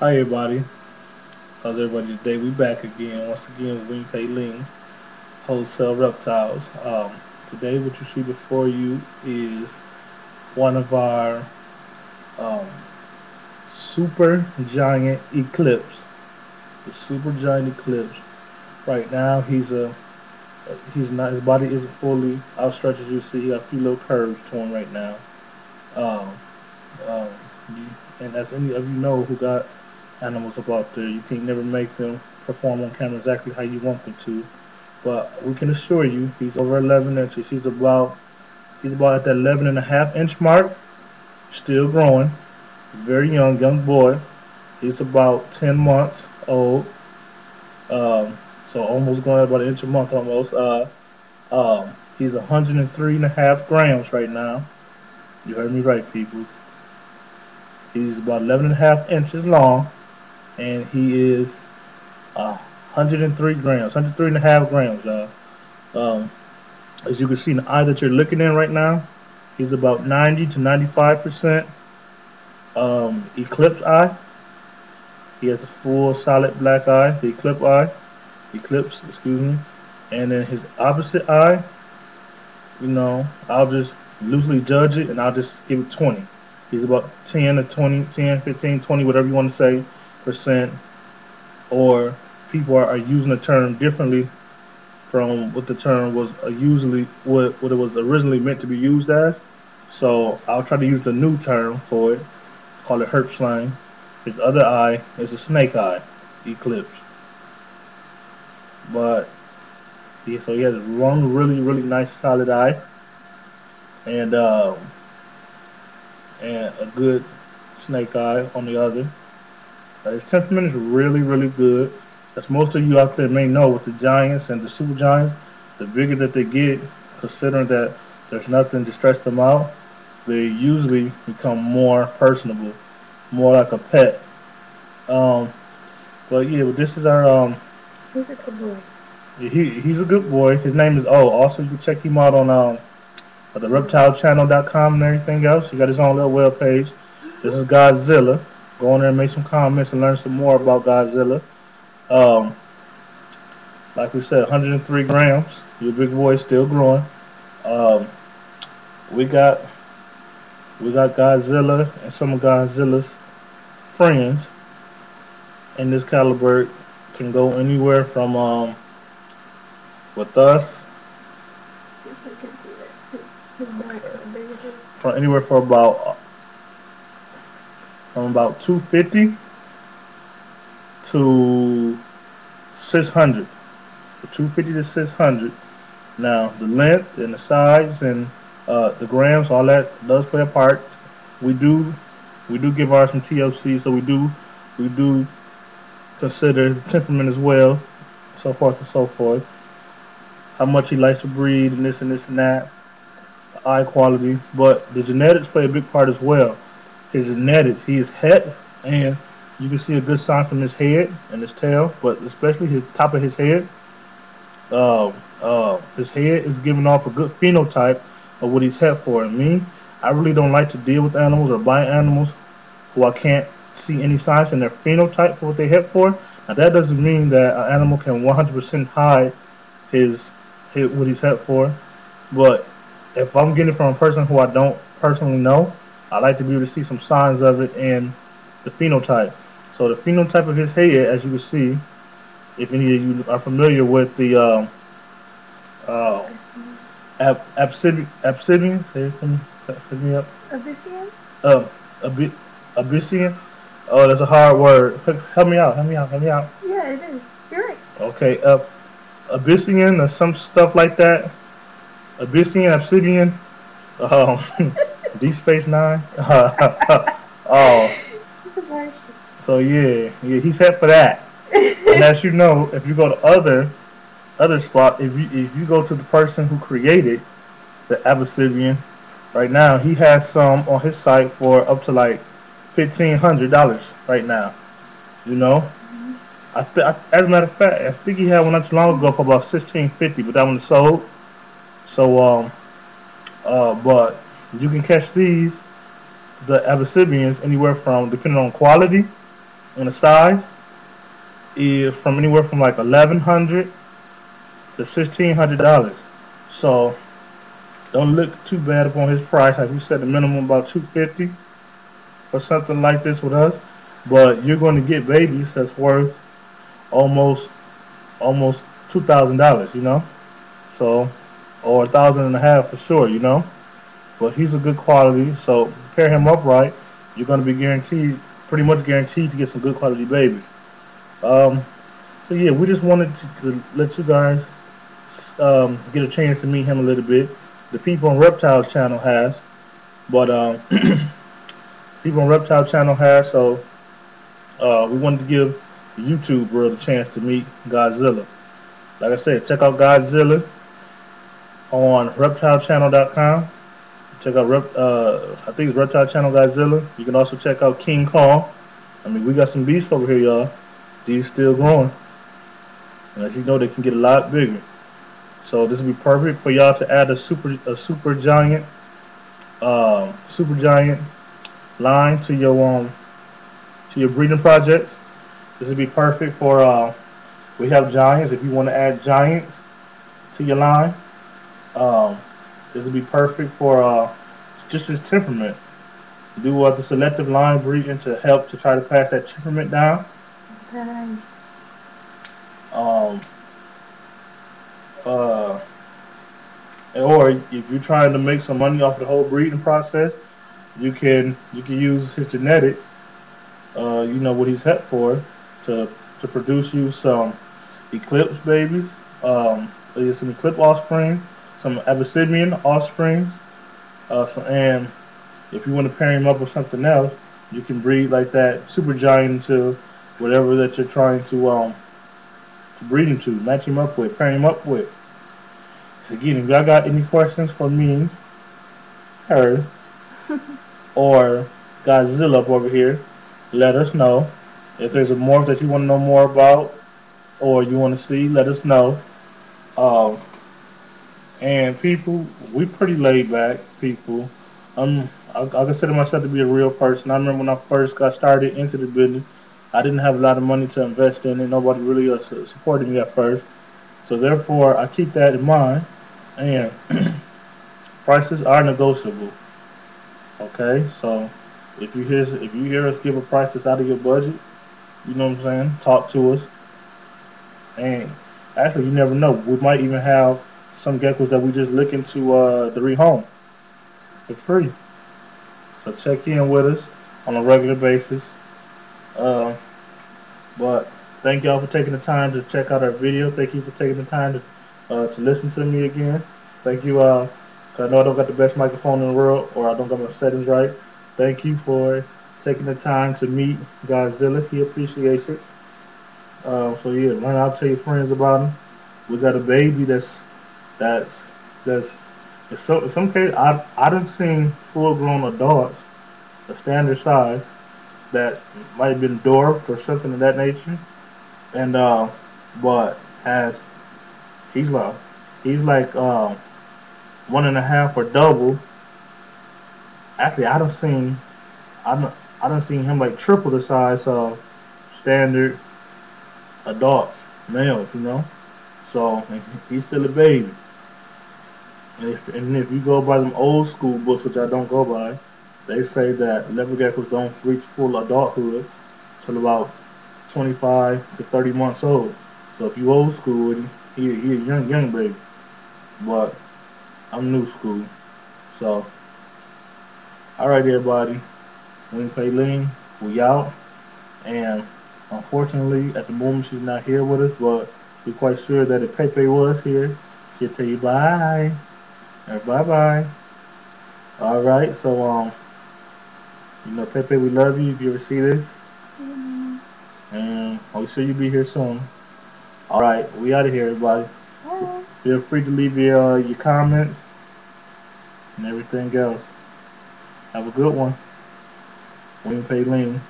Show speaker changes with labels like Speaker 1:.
Speaker 1: Hi everybody, how's everybody today? We back again, once again with Wingpeiling Wholesale Reptiles. Today what you see before you is one of our um, super giant Eclipse. The super giant Eclipse. Right now he's not, his body isn't fully outstretched as you see. He got a few little curves to him right now. Um, um, and as any of you know who got animals up out there, you can never make them perform on camera exactly how you want them to. But we can assure you, he's over 11 inches. He's about at that 11 and a half inch mark, still growing. Very young boy. He's about 10 months old. Um, so almost going about an inch a month almost. He's 103 and a half grams right now. You heard me right, people. He's about 11 and a half inches long, and he is 103 grams, 103 and a half grams, y'all. Um, as you can see in the eye that you're looking in right now, he's about 90 to 95% eclipse eye. He has a full solid black eye, the eclipse, excuse me. And then his opposite eye, I'll just loosely judge it and I'll just give it 20. He's about 10 to 20, 10, 15, 20, whatever you want to say, percent. Or people are using the term differently from what the term was usually, what it was originally meant to be used as. So I'll try to use the new term for it, call it herp slang. His other eye is a snake eye, eclipse. But so he has one really nice solid eye, and a good snake eye on the other. His temperament is really good. As most of you out there may know, with the giants and the super giants, the bigger that they get, considering that there's nothing to stress them out, they usually become more personable, more like a pet. Um, but yeah, this is our
Speaker 2: He's a good boy.
Speaker 1: he's a good boy. His name is O. Also, you can check him out on the reptilechannel.com and everything else. He got his own little web page. This is Godzilla. Go on there and make some comments and learn some more about Godzilla. Um, like we said, 103 grams. Your big boy is still growing. Um, we got we got Godzilla and some of Godzilla's friends in this caliber can go anywhere from with us
Speaker 2: Just so you can see that his back, how big it is.
Speaker 1: from anywhere for about 250 to 600. So 250 to 600. Now the length and the size and the grams, all that does play a part. We do we do give ours some TLC, so we do consider the temperament as well, so forth and so forth. How much he likes to breed and this and that, the eye quality, but the genetics play a big part as well. His genetics, he is het, and you can see a good sign from his head and his tail, but especially his top of his head. His head is giving off a good phenotype of what he's het for. And me, I really don't like to deal with animals or buy animals who I can't see any signs in their phenotype for what they het for. Now that doesn't mean that an animal can 100% hide his, his what he's het for, but if I'm getting it from a person who I don't personally know, I like to be able to see some signs of it in the phenotype. So the phenotype of his head, as you can see, if any of you are familiar with the uh,
Speaker 2: Abyssian.
Speaker 1: Absidian, say it for me, hit me up.
Speaker 2: Abyssian?
Speaker 1: Uh, Abyssian. Oh, that's a hard word. Help me out. Help me out.
Speaker 2: Yeah, it is. You're right.
Speaker 1: Okay. Abyssian or some stuff like that. Abyssian, Obsidian. D Space Nine. Oh,
Speaker 2: It's a Martian.
Speaker 1: so yeah, he's set for that. And as you know, if you go to other spot, if you go to the person who created the Abyssinian, right now he has some on his site for up to like $1,500 right now. You know, as a matter of fact, I think he had one not too long ago for about 1650, but that one is sold. So but you can catch these the Abyssinians anywhere from, depending on quality and the size, is from anywhere from like 1,100 to $1,600. So don't look too bad upon his price. Like we said, the minimum about 250 for something like this with us. But you're going to get babies that's worth almost almost $2,000. So or 1,500 for sure. But he's a good quality. So pair him up right, you're going to be guaranteed, pretty much guaranteed to get some good quality babies. Um, so yeah, we just wanted to let you guys get a chance to meet him a little bit. The People on Reptile channel has, but People on Reptile channel has. So we wanted to give the YouTube world a chance to meet Godzilla. Like I said, check out Godzilla on reptilechannel.com. Check out I think it's Reptile Channel Godzilla. You can also check out King Kong. I mean, we got some beasts over here, y'all. These still growing, and as you know, they can get a lot bigger. So this would be perfect for y'all to add super giant line to your breeding projects. This would be perfect for we have giants. If you want to add giants to your line, um, this would be perfect for just his temperament. Do the selective line breeding to help to try to pass that temperament down.
Speaker 2: Okay.
Speaker 1: Um, uh, or if you're trying to make some money off the whole breeding process, you can use his genetics. What he's had for to produce you some Eclipse babies. There's some Eclipse offspring, some Abyssinian offsprings, and if you want to pair him up with something else, you can breed like that super giant into whatever that you're trying to breed him to, match him up with, pair him up with. Again, if y'all got any questions for me, her, or Godzilla up over here, let us know. If there's a morph that you want to know more about or you want to see, let us know. Um, and people, we pretty laid back people. I consider myself to be a real person. I remember when I first got started into the business, I didn't have a lot of money to invest in it. Nobody really supported me at first. So therefore, I keep that in mind. And prices are negotiable. Okay, so if you hear us give a price that's out of your budget, you know what I'm saying? Talk to us. And actually, you never know. We might even have some geckos that we just looking to rehome for free. So check in with us on a regular basis. Uh, but thank y'all for taking the time to check out our video. Thank you for taking the time to listen to me again. Thank you. 'Cause I know I don't got the best microphone in the world, or I don't got my settings right. Thank you for taking the time to meet Godzilla. He appreciates it. So yeah, run out, tell your friends about him. We got a baby that's that's in some cases I done seen full grown adults, the standard size that might have been dwarfed or something of that nature, and but has he's like he's like 1.5 or double. Actually, I done, I done seen him like triple the size of standard adults, males. So and he's still a baby. And if you go by them old school books, which I don't go by, they say that leopard geckos don't reach full adulthood till about 25 to 30 months old. So if you old school with him, he a young baby. But I'm new school. So, alright everybody, Wing Pei Ling, we out. And unfortunately, at the moment she's not here with us, but we're quite sure that if Pepe was here, she'll tell you bye. Or bye bye. Alright, so Pepe, we love you if you ever see this.
Speaker 2: Mm.
Speaker 1: And I'm sure you'll be here soon. Alright, we out of here everybody.
Speaker 2: Bye.
Speaker 1: Feel free to leave your comments and everything else. Have a good one. Wing Pei Ling.